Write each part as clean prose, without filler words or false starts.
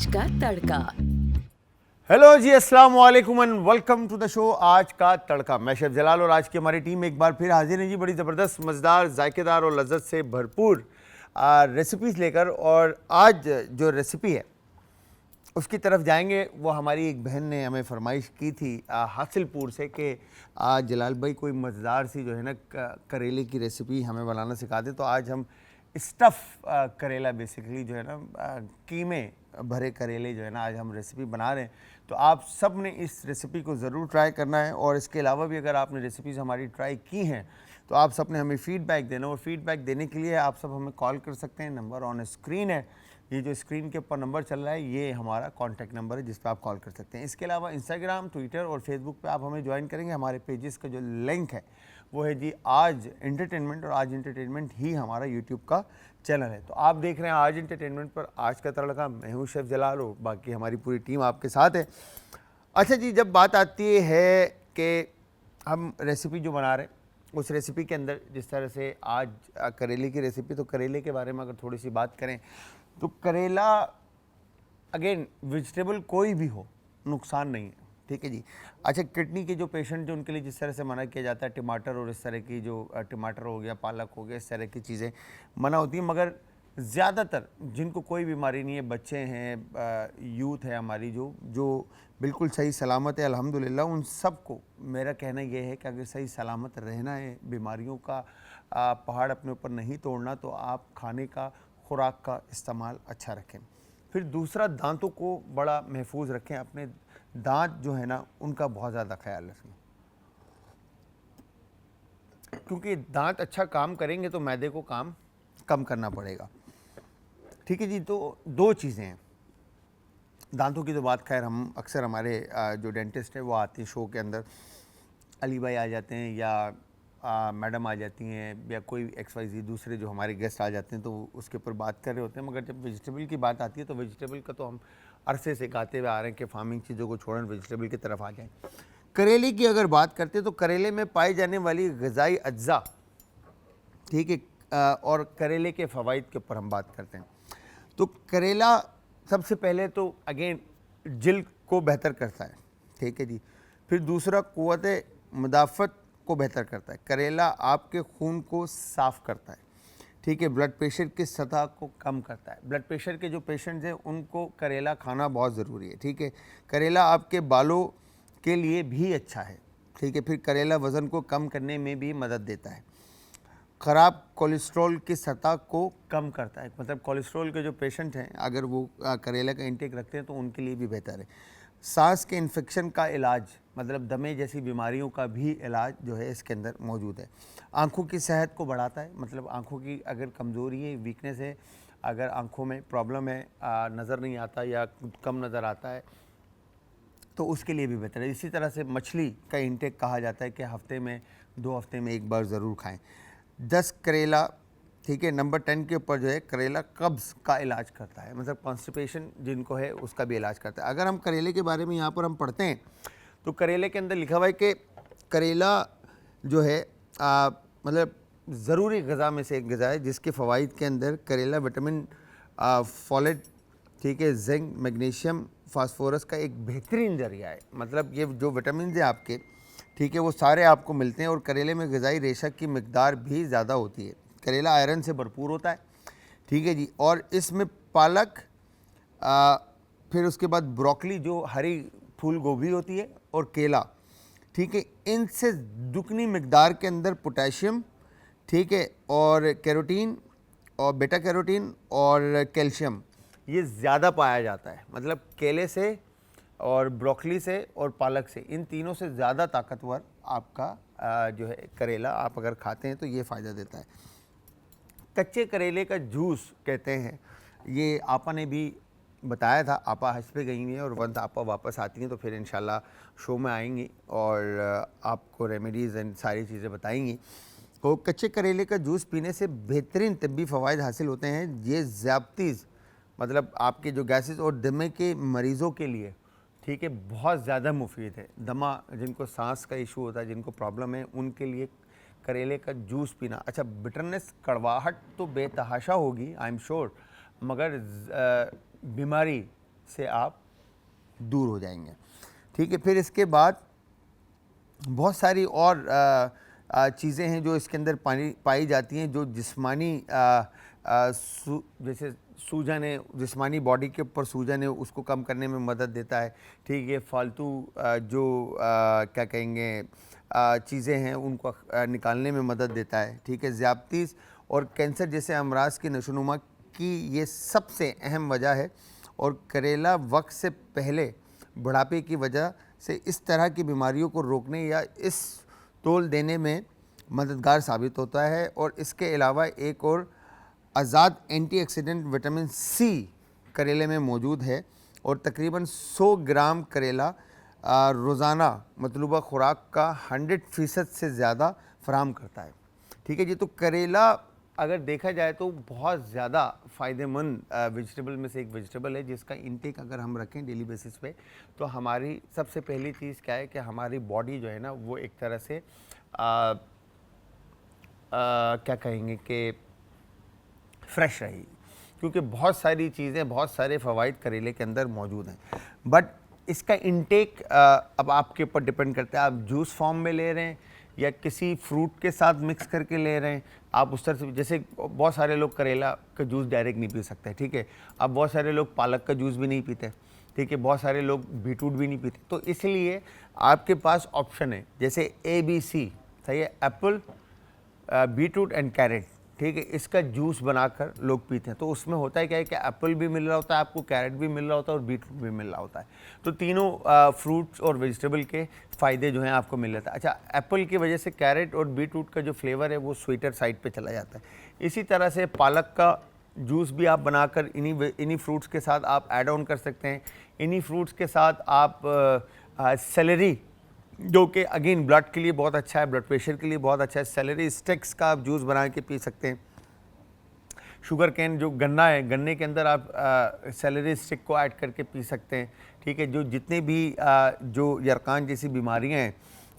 का तड़का। हेलो जी, अस्सलाम वालेकुम and welcome to the show आज का तड़का। मैं शेफ जलाल और आज की हमारी टीम एक बार फिर हाजिर है जी, बड़ी ज़बरदस्त, मज़ेदार, जायकेदार और लज्जत से भरपूर रेसिपीज़ लेकर। और आज जो रेसिपी है उसकी तरफ जाएंगे। वो हमारी एक बहन ने हमें फरमाइश की थी हासिलपुर से कि जलाल भाई कोई मज़ेदार सी जो है ना करेले की रेसिपी हमें बनाना सिखा दे। तो आज हम स्टफ़ करेला बेसिकली जो है ना कीमे भरे करेले जो है ना आज हम रेसिपी बना रहे हैं। तो आप सब ने इस रेसिपी को ज़रूर ट्राई करना है। और इसके अलावा भी अगर आपने रेसिपीज़ हमारी ट्राई की हैं तो आप सब ने हमें फ़ीडबैक देना। और फीडबैक देने के लिए आप सब हमें कॉल कर सकते हैं। नंबर ऑन स्क्रीन है, ये जो स्क्रीन के ऊपर नंबर चल रहा है ये हमारा कॉन्टैक्ट नंबर है जिस पर आप कॉल कर सकते हैं। इसके अलावा इंस्टाग्राम, ट्विटर और फेसबुक पे आप हमें ज्वाइन करेंगे। हमारे पेजेस का जो लिंक है वो है जी आज एंटरटेनमेंट, और आज एंटरटेनमेंट ही हमारा यूट्यूब का चैनल है। तो आप देख रहे हैं आज एंटरटेनमेंट पर आज का तड़का। मैं हूँ शेफ जलाल और बाकी हमारी पूरी टीम आपके साथ है। अच्छा जी, जब बात आती है कि हम रेसिपी जो बना रहे हैं उस रेसिपी के अंदर जिस तरह से आज करेले की रेसिपी, तो करेले के बारे में अगर थोड़ी सी बात करें तो करेला अगेन वेजिटेबल कोई भी हो नुकसान नहीं है, ठीक है जी। अच्छा, किडनी के जो पेशेंट जो उनके लिए जिस तरह से मना किया जाता है, टमाटर और इस तरह की जो टमाटर हो गया, पालक हो गया, इस तरह की चीज़ें मना होती हैं। मगर ज़्यादातर जिनको कोई बीमारी नहीं है, बच्चे हैं, यूथ है हमारी जो जो बिल्कुल सही सलामत है अल्हम्दुलिल्लाह, उन सब को मेरा कहना यह है कि अगर सही सलामत रहना है, बीमारियों का पहाड़ अपने ऊपर नहीं तोड़ना, तो आप खाने का, खुराक का इस्तेमाल अच्छा रखें। फिर दूसरा, दांतों को बड़ा महफूज रखें। अपने दांत जो है ना उनका बहुत ज़्यादा ख्याल रखें, क्योंकि दांत अच्छा काम करेंगे तो मैदे को काम कम करना पड़ेगा, ठीक है जी। तो दो चीज़ें हैं। दांतों की तो बात खैर हम अक्सर हमारे जो डेंटिस्ट है वो आते हैं शो के अंदर, अली भाई आ जाते हैं या मैडम आ जाती हैं या कोई XYZ दूसरे जो हमारे गेस्ट आ जाते हैं तो उसके ऊपर बात कर रहे होते हैं। मगर जब वेजिटेबल की बात आती है तो वेजिटेबल का तो हम अरसे से गाते हुए आ रहे हैं कि फार्मिंग चीज़ों को छोड़ें, वेजिटेबल की तरफ आ जाएं। करेले की अगर बात करते हैं तो करेले में पाई जाने वाली ग़िज़ाई अज्जा, ठीक है, और करेले के फ़वाइद के ऊपर हम बात करते हैं। तो करेला सबसे पहले तो अगेन जिल्द को बेहतर करता है, ठीक है जी। फिर दूसरा, क़ुव्वत मुदाफ़त को बेहतर करता है। करेला आपके खून को साफ़ करता है, ठीक है। ब्लड प्रेशर की सतह को कम करता है। ब्लड प्रेशर के जो पेशेंट्स हैं उनको करेला खाना बहुत ज़रूरी है, ठीक है। करेला आपके बालों के लिए भी अच्छा है, ठीक है। फिर करेला वज़न को कम करने में भी मदद देता है। ख़राब कोलेस्ट्रॉल की सतह को कम करता है, मतलब कोलेस्ट्रॉल के जो पेशेंट हैं अगर वो करेला का इंटेक रखते हैं तो उनके लिए भी बेहतर है। सांस के इन्फेक्शन का इलाज, मतलब दमे जैसी बीमारियों का भी इलाज जो है इसके अंदर मौजूद है। आँखों की सेहत को बढ़ाता है, मतलब आँखों की अगर कमज़ोरी है, वीकनेस है, अगर आँखों में प्रॉब्लम है, नज़र नहीं आता या कम नज़र आता है तो उसके लिए भी बेहतर है। इसी तरह से मछली का इंटेक कहा जाता है कि हफ्ते में 2 हफ्ते में एक बार ज़रूर खाएं। 10 करेला, ठीक है। नंबर 10 के ऊपर जो है करेला कब्ज़ का इलाज करता है, मतलब कॉन्स्टिपेशन जिनको है उसका भी इलाज करता है। अगर हम करेले के बारे में यहाँ पर हम पढ़ते हैं तो करेले के अंदर लिखा हुआ है कि करेला जो है मतलब ज़रूरी ग़िज़ा में से एक ग़िज़ा है जिसके फ़वाइद के अंदर करेला विटामिन फोलेट, ठीक है, जिंक, मैग्नीशियम, फास्फोरस का एक बेहतरीन ज़रिया है। मतलब ये जो विटामिन है आपके, ठीक है, वो सारे आपको मिलते हैं। और करेले में ग़िज़ाई रेशा की मिकदार भी ज़्यादा होती है। करेला आयरन से भरपूर होता है, ठीक है जी। और इसमें पालक, फिर उसके बाद ब्रोकली जो हरी फूल गोभी होती है, और केला, ठीक है, इनसे दुगनी मिकदार के अंदर पोटेशियम, ठीक है, और कैरोटीन और बेटा कैरोटीन और कैल्शियम ये ज़्यादा पाया जाता है। मतलब केले से और ब्रोकली से और पालक से, इन तीनों से ज़्यादा ताकतवर आपका जो है करेला आप अगर खाते हैं तो ये फ़ायदा देता है। कच्चे करेले का जूस कहते हैं, ये आपा ने भी बताया था। आपा हज पे गई हुई हैं और वंत आपा वापस आती हैं तो फिर इंशाल्लाह शो में आएंगी और आपको रेमेडीज़ एंड सारी चीज़ें बताएंगी। तो कच्चे करेले का जूस पीने से बेहतरीन तिब्बी फ़वाइद हासिल होते हैं। ये ज़्यादतीज़, मतलब आपके जो गैसेस और दमे के मरीज़ों के लिए, ठीक है, बहुत ज़्यादा मुफीद है। दमा, जिनको सांस का इशू होता है, जिनको प्रॉब्लम है, उनके लिए करेले का जूस पीना। अच्छा, बिटरनेस, कड़वाहट तो बेतहाशा होगी, आई एम श्योर, मगर बीमारी से आप दूर हो जाएंगे। ठीक है, फिर इसके बाद बहुत सारी और चीज़ें हैं जो इसके अंदर पाई जाती हैं, जो जिस्मानी जैसे सूजन है, जिस्मानी बॉडी के ऊपर सूजन है, उसको कम करने में मदद देता है। ठीक है, फालतू जो क्या कहेंगे चीज़ें हैं उनको निकालने में मदद देता है। ठीक है, ज़्यादतीस और कैंसर जैसे अमराज की नशोनुमा की ये सबसे अहम वजह है। और करेला वक्त से पहले बुढ़ापे की वजह से इस तरह की बीमारियों को रोकने या इस तोल देने में मददगार साबित होता है। और इसके अलावा एक और आज़ाद एंटीऑक्सीडेंट विटामिन सी करेले में मौजूद है और तकरीबन 100 ग्राम करेला रोज़ाना मतलूबा खुराक का 100% से ज़्यादा फराहम करता है। ठीक है जी, तो करेला अगर देखा जाए तो बहुत ज़्यादा फ़ायदेमंद वेजिटेबल में से एक वेजिटेबल है, जिसका इंटेक अगर हम रखें डेली बेसिस पे तो हमारी सबसे पहली चीज़ क्या है कि हमारी बॉडी जो है ना वो एक तरह से क्या कहेंगे कि फ्रेश रहेगी, क्योंकि बहुत सारी चीज़ें, बहुत सारे फ़वाइद करेले के अंदर मौजूद हैं। बट इसका इंटेक अब आपके ऊपर डिपेंड करता है, आप जूस फॉर्म में ले रहे हैं या किसी फ्रूट के साथ मिक्स करके ले रहे हैं। आप उस तरह से, जैसे बहुत सारे लोग करेला का जूस डायरेक्ट नहीं पी सकते। ठीक है, अब बहुत सारे लोग पालक का जूस भी नहीं पीते। ठीक है, बहुत सारे लोग बीटरूट भी नहीं पीते। तो इसलिए आपके पास ऑप्शन है, जैसे ABC, सही है, एप्पल, बीटरूट एंड कैरेट। ठीक है, इसका जूस बनाकर लोग पीते हैं। तो उसमें होता है क्या है कि एप्पल भी मिल रहा होता है आपको, कैरेट भी मिल रहा होता है और बीटरूट भी मिल रहा होता है। तो तीनों फ्रूट्स और वेजिटेबल के फ़ायदे जो हैं आपको मिल जाता है। अच्छा, एप्पल की वजह से कैरेट और बीटरूट का जो फ्लेवर है वो स्वीटर साइड पे चला जाता है। इसी तरह से पालक का जूस भी आप बनाकर इन्हीं फ्रूट्स के साथ आप ऐड ऑन कर सकते हैं। इन्हीं फ्रूट्स के साथ आप सेलेरी, जो कि अगेन ब्लड के लिए बहुत अच्छा है, ब्लड प्रेशर के लिए बहुत अच्छा है, सेलेरी स्टिक्स का आप जूस बना के पी सकते हैं। शुगर कैन जो गन्ना है, गन्ने के अंदर आप सेलेरी स्टिक को ऐड करके पी सकते हैं। ठीक है, जो जितने भी जो यरकान जैसी बीमारियां हैं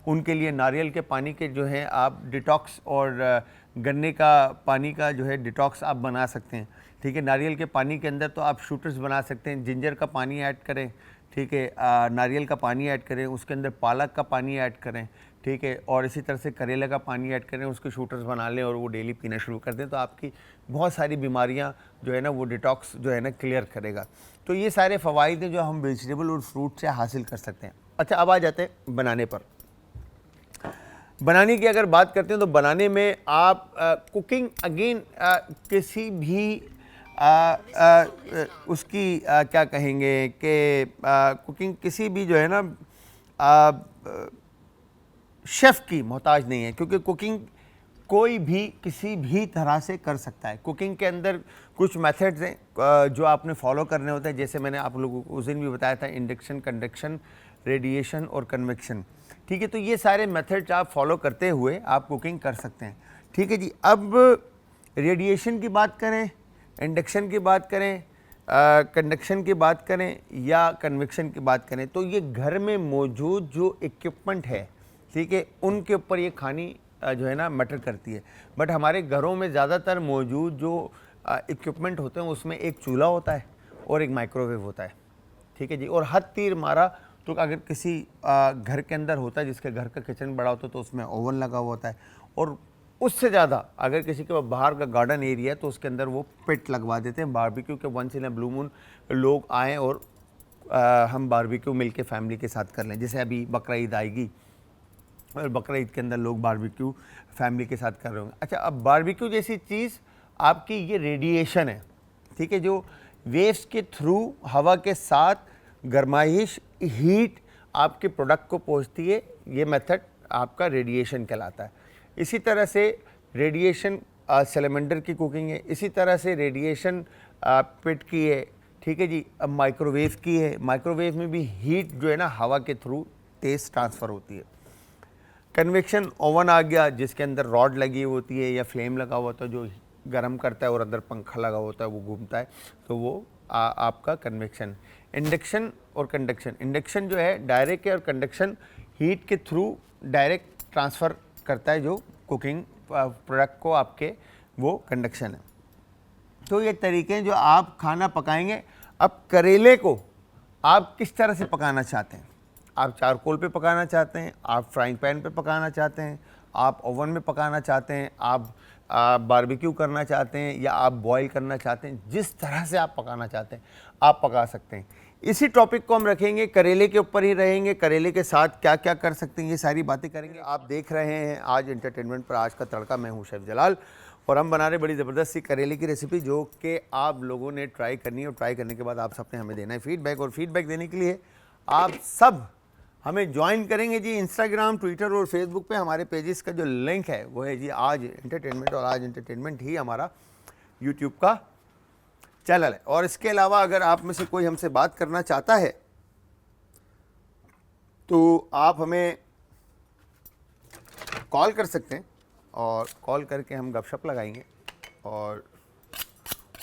उनके लिए नारियल के पानी के जो है आप डिटॉक्स और गन्ने का पानी का जो है डिटॉक्स आप बना सकते हैं। ठीक है, नारियल के पानी के अंदर तो आप शूटर्स बना सकते हैं, जिंजर का पानी ऐड करें। ठीक है, नारियल का पानी ऐड करें, उसके अंदर पालक का पानी ऐड करें। ठीक है, और इसी तरह से करेले का पानी ऐड करें, उसके शूटर्स बना लें और वो डेली पीना शुरू कर दें, तो आपकी बहुत सारी बीमारियां जो है ना वो डिटॉक्स जो है ना क्लियर करेगा। तो ये सारे फ़वाइद हैं जो हम वेजिटेबल और फ्रूट से हासिल कर सकते हैं। अच्छा, अब आ जाते हैं बनाने पर। बनाने की अगर बात करते हैं तो बनाने में आप कुकिंग अगेन किसी भी उसकी क्या कहेंगे कि कुकिंग किसी भी जो है ना शेफ़ की मोहताज नहीं है, क्योंकि कुकिंग कोई भी किसी भी तरह से कर सकता है। कुकिंग के अंदर कुछ मेथड्स हैं जो आपने फॉलो करने होते हैं, जैसे मैंने आप लोगों को उस दिन भी बताया था, इंडक्शन, कंडक्शन, रेडिएशन और कन्वेक्शन। ठीक है, तो ये सारे मेथड्स आप फॉलो करते हुए आप कुकिंग कर सकते हैं। ठीक है जी, अब रेडिएशन की बात करें, इंडक्शन की बात करें, कंडक्शन की बात करें या कन्वेक्शन की बात करें, तो ये घर में मौजूद जो इक्विपमेंट है, ठीक है, उनके ऊपर ये खानी जो है ना मैटर करती है। बट हमारे घरों में ज़्यादातर मौजूद जो इक्विपमेंट होते हैं उसमें एक चूल्हा होता है और एक माइक्रोवेव होता है। ठीक है जी, और हद तीर मारा तो अगर किसी घर के अंदर होता है जिसके घर का किचन बड़ा होता है तो उसमें ओवन लगा हुआ होता है, और उससे ज़्यादा अगर किसी के बाहर का गार्डन एरिया है तो उसके अंदर वो पिट लगवा देते हैं बारबेक्यू के, once in a blue moon लोग आएँ और हम बारबेक्यू मिल के फैमिली के साथ कर लें। जैसे अभी बकरा ईद आएगी और बकरा ईद के अंदर लोग बारबेक्यू फैमिली के साथ कर रहे होंगे। अच्छा, अब बारबेक्यू जैसी चीज़ आपकी ये रेडिएशन है, ठीक है, जो वेव्स के थ्रू हवा के साथ गर्माइश, हीट आपके प्रोडक्ट को पहुंचती है, ये मेथड आपका रेडिएशन कहलाता है। इसी तरह से रेडिएशन सिलेंडर की कुकिंग है, इसी तरह से रेडिएशन पिट की है। ठीक है जी, अब माइक्रोवेव की है, माइक्रोवेव में भी हीट जो है ना हवा के थ्रू तेज़ ट्रांसफ़र होती है। कन्वेक्शन ओवन आ गया जिसके अंदर रॉड लगी होती है या फ्लेम लगा हुआ होता है जो गर्म करता है और अंदर पंखा लगा होता है वो घूमता है, तो वो आपका कन्वेक्शन। इंडक्शन और कंडक्शन, इंडक्शन जो है डायरेक्ट है और कंडक्शन हीट के थ्रू डायरेक्ट ट्रांसफ़र करता है जो कुकिंग प्रोडक्ट को आपके, वो कंडक्शन है। तो ये तरीके हैं जो आप खाना पकाएंगे। अब करेले को आप किस तरह से पकाना चाहते हैं? आप चारकोल पे पकाना चाहते हैं, आप फ्राइंग पैन पे पकाना चाहते हैं, आप ओवन में पकाना चाहते हैं, आप बारबेक्यू करना चाहते हैं, या आप बॉईल करना चाहते हैं, जिस तरह से आप पकाना चाहते हैं आप पका सकते हैं। इसी टॉपिक को हम रखेंगे, करेले के ऊपर ही रहेंगे, करेले के साथ क्या क्या कर सकते हैं ये सारी बातें करेंगे। आप देख रहे हैं आज एंटरटेनमेंट पर आज का तड़का, मैं हूं शेफ जलाल और हम बना रहे बड़ी ज़बरदस्त सी करेले की रेसिपी जो कि आप लोगों ने ट्राई करनी है और ट्राई करने के बाद आप सबने हमें देना है फीडबैक। और फीडबैक देने के लिए आप सब हमें ज्वाइन करेंगे जी इंस्टाग्राम, ट्विटर और फेसबुक पे। हमारे पेजेस का जो लिंक है वो है जी आज एंटरटेनमेंट, और आज एंटरटेनमेंट ही हमारा यूट्यूब का चैनल है। और इसके अलावा अगर आप में से कोई हमसे बात करना चाहता है तो आप हमें कॉल कर सकते हैं और कॉल करके हम गपशप लगाएंगे और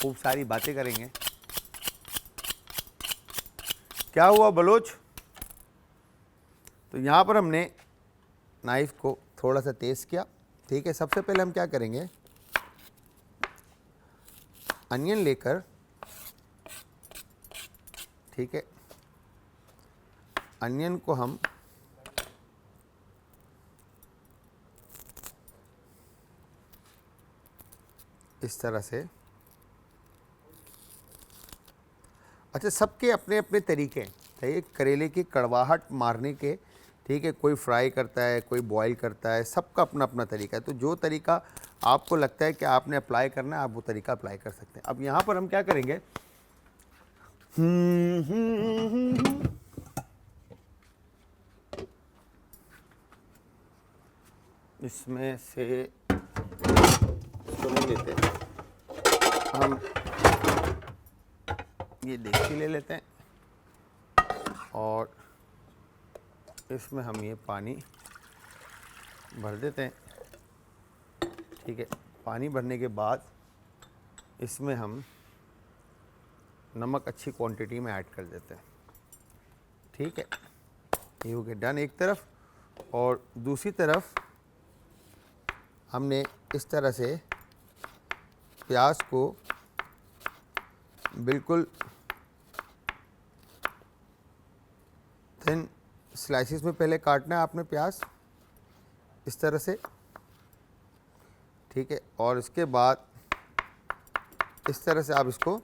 खूब सारी बातें करेंगे। क्या हुआ बलोच? तो यहाँ पर हमने नाइफ़ को थोड़ा सा तेज़ किया। ठीक है, सबसे पहले हम क्या करेंगे, अनियन लेकर, ठीक है, अनियन को हम इस तरह से, अच्छा सबके अपने अपने तरीके हैं, ठीक है, करेले की कड़वाहट मारने के। ठीक है, कोई फ्राई करता है, कोई बॉईल करता है, सबका अपना अपना तरीका है। तो जो तरीका आपको लगता है कि आपने अप्लाई करना है आप वो तरीका अप्लाई कर सकते हैं। अब यहाँ पर हम क्या करेंगे, इसमें से इसको नहीं लेते, हम ये देसी ले लेते हैं और इसमें हम ये पानी भर देते हैं। ठीक है, पानी भरने के बाद इसमें हम नमक अच्छी क्वांटिटी में ऐड कर देते हैं। ठीक है, ये हो गया डन एक तरफ। और दूसरी तरफ हमने इस तरह से प्याज को बिल्कुल थिन स्लाइसिस में पहले काटना है आपने प्याज इस तरह से। ठीक है, और इसके बाद इस तरह से आप इसको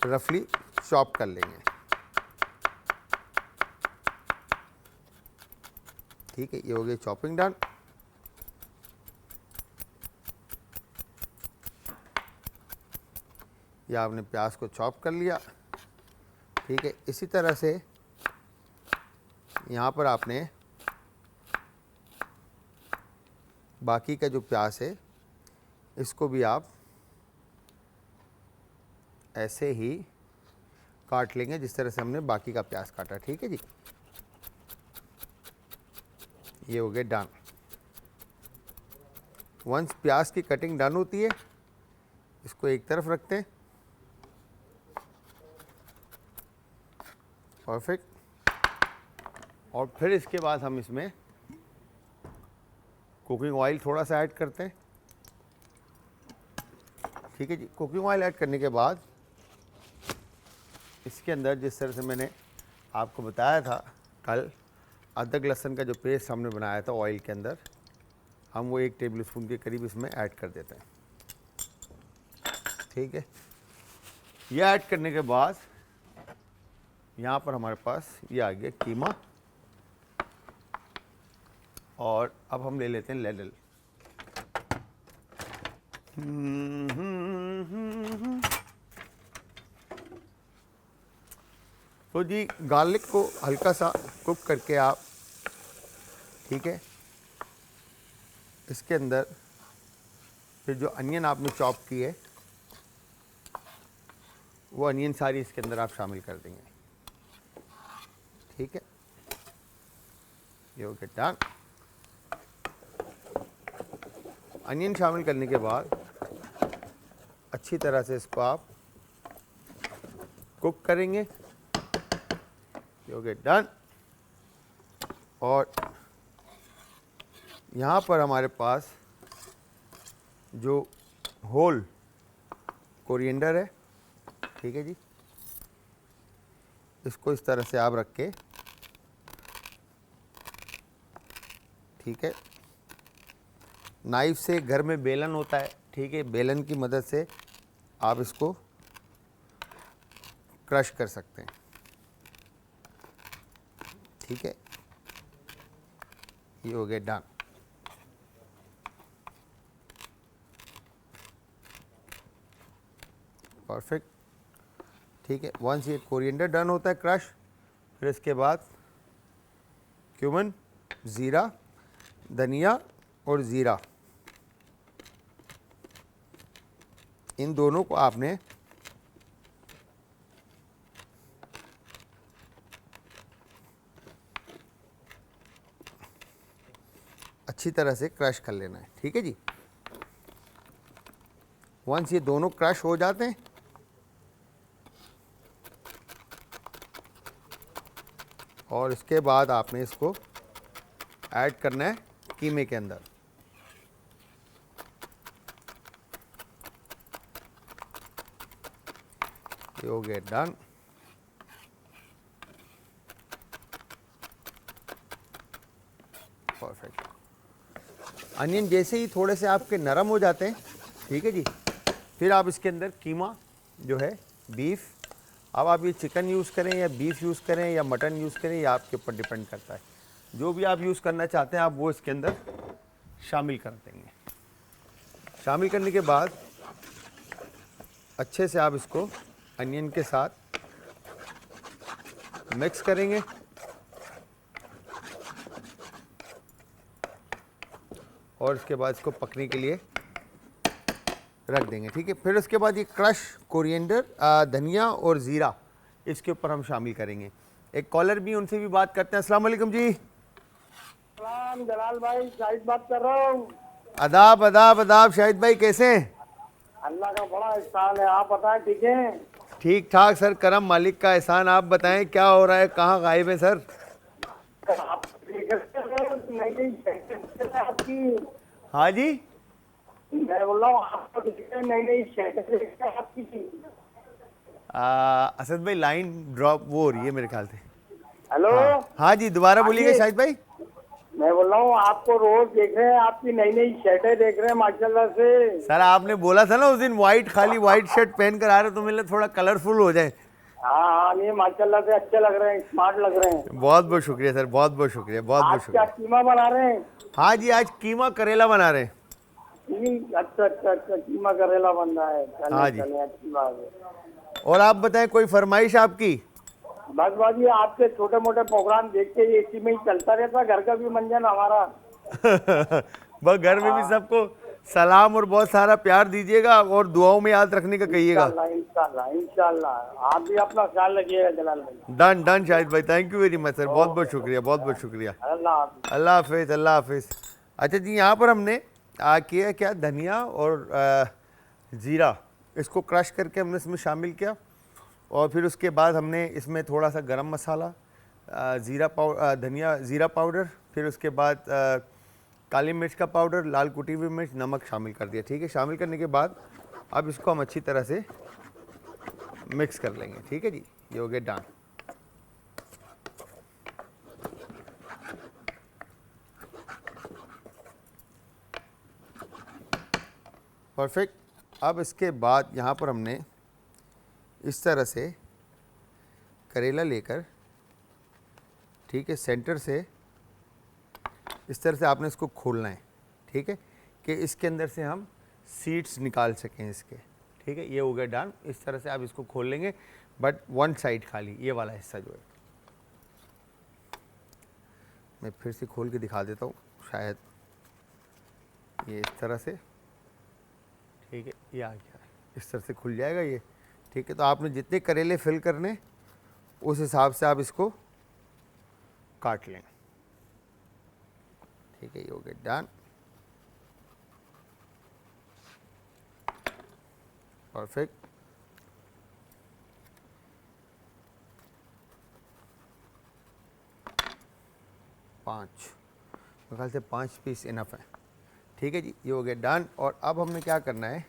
रफली चॉप कर लेंगे। ठीक है, ये हो गई चॉपिंग डन। ये आपने प्याज को चॉप कर लिया। ठीक है, इसी तरह से यहाँ पर आपने बाकी का जो प्याज है इसको भी आप ऐसे ही काट लेंगे जिस तरह से हमने बाकी का प्याज काटा। ठीक है जी, ये हो गया डन। वंस प्याज की कटिंग डन होती है इसको एक तरफ रखते हैं। परफेक्ट। और फिर इसके बाद हम इसमें कुकिंग ऑयल थोड़ा सा ऐड करते हैं। ठीक है जी, कुकिंग ऑयल ऐड करने के बाद इसके अंदर जिस तरह से मैंने आपको बताया था कल, अदरक लहसुन का जो पेस्ट हमने बनाया था ऑयल के अंदर, हम वो 1 टेबलस्पून के करीब इसमें ऐड कर देते हैं। ठीक है, ये ऐड करने के बाद यहाँ पर हमारे पास ये आ गया कीमा। और अब हम ले लेते हैं लेडल। तो जी गार्लिक को हल्का सा कुक करके आप, ठीक है, इसके अंदर फिर जो अनियन आपने चॉप की है वो अनियन सारी इसके अंदर आप शामिल कर देंगे। ठीक है, ये हो गया डन। अनियन शामिल करने के बाद अच्छी तरह से इसको आप कुक करेंगे। ये हो गया डन। और यहाँ पर हमारे पास जो होल कोरिएंडर है, ठीक है जी, इसको इस तरह से आप रख के, ठीक है, नाइफ से, घर में बेलन होता है, ठीक है, बेलन की मदद से आप इसको क्रश कर सकते हैं, ठीक है। ये हो गया डन। परफेक्ट, ठीक है। वंस ये कोरिएंडर डन होता है क्रश, फिर इसके बाद क्यूमन, ज़ीरा, धनिया और ज़ीरा, इन दोनों को आपने अच्छी तरह से क्रश कर लेना है, ठीक है जी। वंस ये दोनों क्रश हो जाते हैं, और इसके बाद आपने इसको ऐड करना है कीमे के अंदर। ये हो गया डन। परफेक्ट। अनियन जैसे ही थोड़े से आपके नरम हो जाते हैं, ठीक है जी, फिर आप इसके अंदर कीमा जो है, बीफ, अब आप ये चिकन यूज़ करें या बीफ यूज़ करें या मटन यूज़ करें, ये आपके ऊपर डिपेंड करता है। जो भी आप यूज़ करना चाहते हैं आप वो इसके अंदर शामिल कर देंगे। शामिल करने के बाद अच्छे से आप इसको अनियन के साथ मिक्स करेंगे, और इसके बाद इसको पकने के लिए रख देंगे, ठीक है। फिर उसके बाद ये क्रश कोरिएंडर, धनिया और ज़ीरा इसके ऊपर हम शामिल करेंगे। एक कॉलर भी, उनसे भी बात करते हैं। अस्सलाम वालेकुम जी। सलाम जलाल भाई, शाहिद बात कर रहा हूँ। आदाब आदाब आदाब, शाहिद भाई कैसे हैं? अल्लाह का बड़ा एहसान है, आप बताएं ठीक है? ठीक ठाक सर, करम मालिक का एहसान। आप बताएं क्या हो रहा है, कहाँ गायब है सर? आप आपकी, हाँ जी, मैं बोल रहा हूँ आपको नई नई शर्टें आपकी। असद भाई लाइन ड्रॉप वो हो रही है मेरे ख्याल से। हेलो, हाँ जी, दोबारा बोलिएगा शाहिद भाई। मैं बोल रहा हूँ आपको रोज देख रहे हैं, आपकी नई नई शर्टें देख रहे हैं माशाल्लाह से। सर आपने बोला था ना उस दिन वाइट, खाली वाइट शर्ट पहन कर आ रहे तो मेरे थोड़ा कलरफुल हो जाए। हाँ हाँ, ये माशाल्लाह से अच्छे लग रहे हैं, स्मार्ट लग रहे हैं। बहुत बहुत शुक्रिया सर, बहुत बहुत शुक्रिया, बहुत बहुत आज क्या शुक्रिया। कीमा बना रहे हैं? हाँ जी, आज कीमा करेला बना रहे हैं। अच्छा अच्छा अच्छा, कीमा करेला बन रहा है। हाँ चले जी। चले, अच्छी बात है। और आप बताएं, कोई फरमाइश आपकी? बस बाजी, आपके छोटे मोटे प्रोग्राम देख के इसी में ही चलता रहता, घर का भी मंजन हमारा। बस घर में भी सबको सलाम और बहुत सारा प्यार दीजिएगा और दुआओं में याद रखने का कहिएगा। इंशाल्लाह इंशाल्लाह इंशाल्लाह, आप भी अपना ख्याल रखिएगा जलाल भाई। डन डन शाहिद भाई, thank you very much sir, बहुत बहुत शुक्रिया, बहुत बहुत शुक्रिया। अल्लाह हाफिज। अल्लाह हाफिज़, अल्लाह हाफिज़। अच्छा जी, यहाँ पर हमने किया क्या, धनिया और ज़ीरा, इसको क्रश करके हमने इसमें शामिल किया, और फिर उसके बाद हमने इसमें थोड़ा सा गरम मसाला, धनिया ज़ीरा पाउडर, फिर उसके बाद काली मिर्च का पाउडर, लाल कुटी हुई मिर्च, नमक शामिल कर दिया, ठीक है। शामिल करने के बाद अब इसको हम अच्छी तरह से मिक्स कर लेंगे, ठीक है जी। ये हो गया डन। परफेक्ट। अब इसके बाद यहाँ पर हमने इस तरह से करेला लेकर, ठीक है, सेंटर से इस तरह से आपने इसको खोलना है, ठीक है, कि इसके अंदर से हम सीड्स निकाल सकें इसके, ठीक है। ये हो गया डन। इस तरह से आप इसको खोल लेंगे, बट वन साइड खाली, ये वाला हिस्सा जो है। मैं फिर से खोल के दिखा देता हूँ, शायद ये इस तरह से, ठीक है, ये आ गया, इस तरह से खुल जाएगा ये, ठीक है। तो आपने जितने करेले फिल करने उस हिसाब से आप इसको काट लें, ठीक है। ये हो गया डन। परफेक्ट। पाँच, मेरे ख्याल से 5 पीस इनफ है, ठीक है जी। ये हो गया डन। और अब हमने क्या करना है,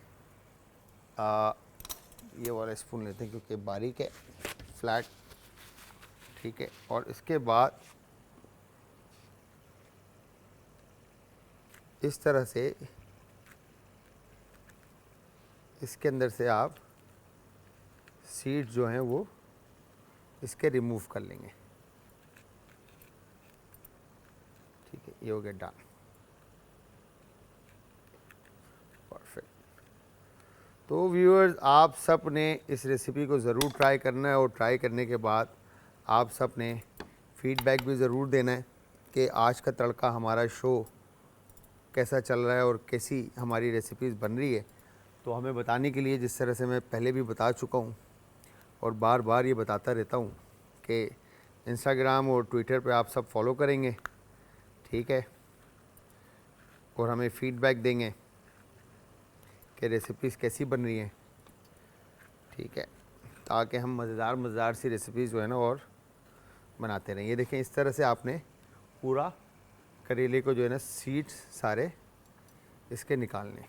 ये वाला स्पून लेते हैं क्योंकि बारीक है, फ्लैट, ठीक है। और इसके बाद इस तरह से इसके अंदर से आप सीड जो हैं वो इसके रिमूव कर लेंगे। ठीक है, ये हो गया डन। परफेक्ट। तो व्यूअर्स, आप सब ने इस रेसिपी को ज़रूर ट्राई करना है और ट्राई करने के बाद आप सब ने फीडबैक भी ज़रूर देना है कि आज का तड़का हमारा शो कैसा चल रहा है और कैसी हमारी रेसिपीज़ बन रही है। तो हमें बताने के लिए, जिस तरह से मैं पहले भी बता चुका हूँ और बार बार ये बताता रहता हूँ कि इंस्टाग्राम और ट्विटर पे आप सब फॉलो करेंगे, ठीक है, और हमें फीडबैक देंगे कि रेसिपीज़ कैसी बन रही हैं, ठीक है, ताकि हम मज़ेदार सी रेसिपीज़ जो है ना और बनाते रहें। ये देखें, इस तरह से आपने पूरा करेले को जो है ना सीड्स सारे इसके निकालने,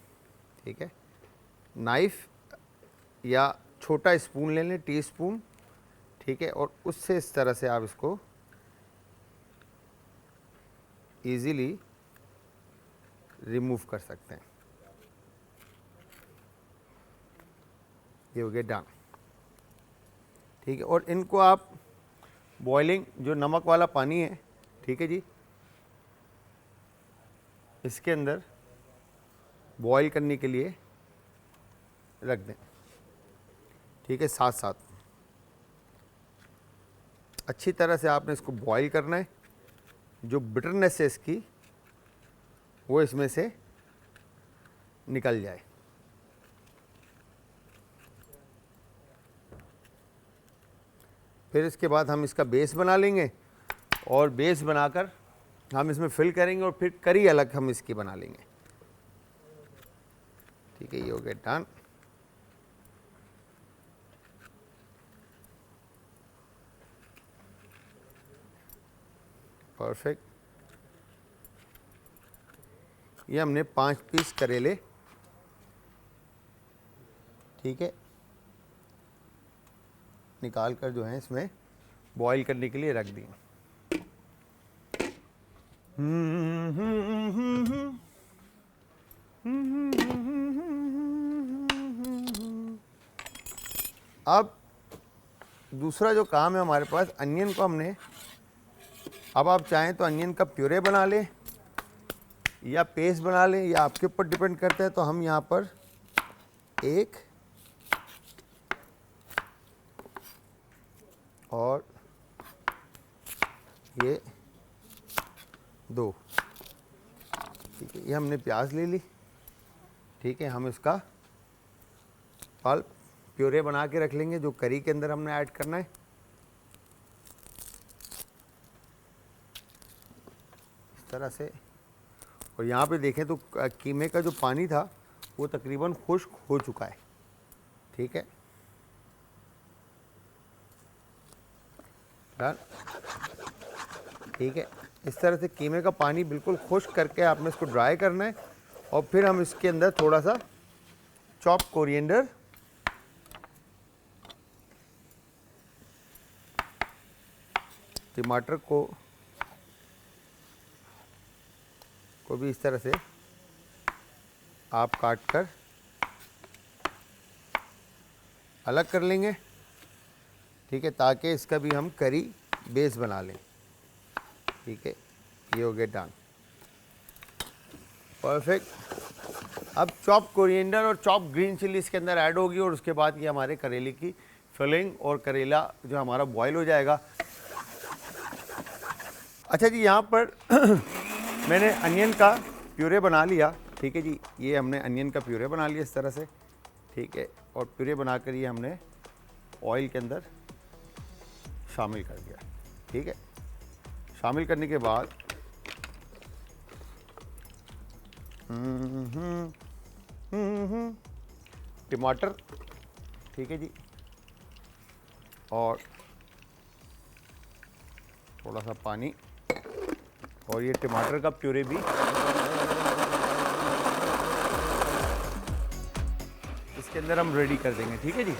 ठीक है। नाइफ़ या छोटा स्पून ले लें, टीस्पून, ठीक है, और उससे इस तरह से आप इसको इजीली रिमूव कर सकते हैं। ये हो गया डन, ठीक है। और इनको आप बॉइलिंग, जो नमक वाला पानी है, ठीक है जी, इसके अंदर बॉईल करने के लिए रख दें, ठीक है। साथ साथ अच्छी तरह से आपने इसको बॉईल करना है। जो बिटरनेस है इसकी, वो इसमें से निकल जाए। फिर इसके बाद हम इसका बेस बना लेंगे और बेस बनाकर हम इसमें फिल करेंगे और फिर करी अलग हम इसकी बना लेंगे, ठीक है। ये हो गया डन। परफेक्ट। ये हमने 5 पीस करेले, ठीक है, निकाल कर जो है इसमें बॉईल करने के लिए रख दिए। अब दूसरा जो काम है हमारे पास, अनियन को हमने, अब आप चाहें तो अनियन का प्यूरे बना लें या पेस्ट बना लें, या आपके ऊपर डिपेंड करता है। तो हम यहाँ पर 1 और ये 2, ठीक है, ये हमने प्याज ले ली, ठीक है। हम इसका पल्प प्यूरे बना के रख लेंगे, जो करी के अंदर हमने ऐड करना है, इस तरह से। और यहाँ पे देखें तो कीमे का जो पानी था वो तकरीबन खुश्क हो चुका है, ठीक है, डन, ठीक है। इस तरह से कीमे का पानी बिल्कुल खुश्क करके आपने इसको ड्राई करना है। और फिर हम इसके अंदर थोड़ा सा चॉप कोरिएंडर, टमाटर को भी इस तरह से आप काट कर अलग कर लेंगे, ठीक है, ताकि इसका भी हम करी बेस बना लें, ठीक है। ये हो गया डन, परफेक्ट। अब चॉप कोरिएंडर और चॉप ग्रीन चिली इसके अंदर ऐड होगी और उसके बाद ये हमारे करेले की फिलिंग और करेला जो हमारा बॉईल हो जाएगा। अच्छा जी, यहाँ पर मैंने अनियन का प्यूरे बना लिया, ठीक है जी। ये हमने अनियन का प्यूरे बना लिया इस तरह से, ठीक है। और प्यूरे बनाकर ये हमने ऑयल के अंदर शामिल कर दिया, ठीक है। शामिल करने के बाद टमाटर, ठीक है जी, और थोड़ा सा पानी, और ये टमाटर का प्यूरे भी इसके अंदर हम रेडी कर देंगे, ठीक है जी।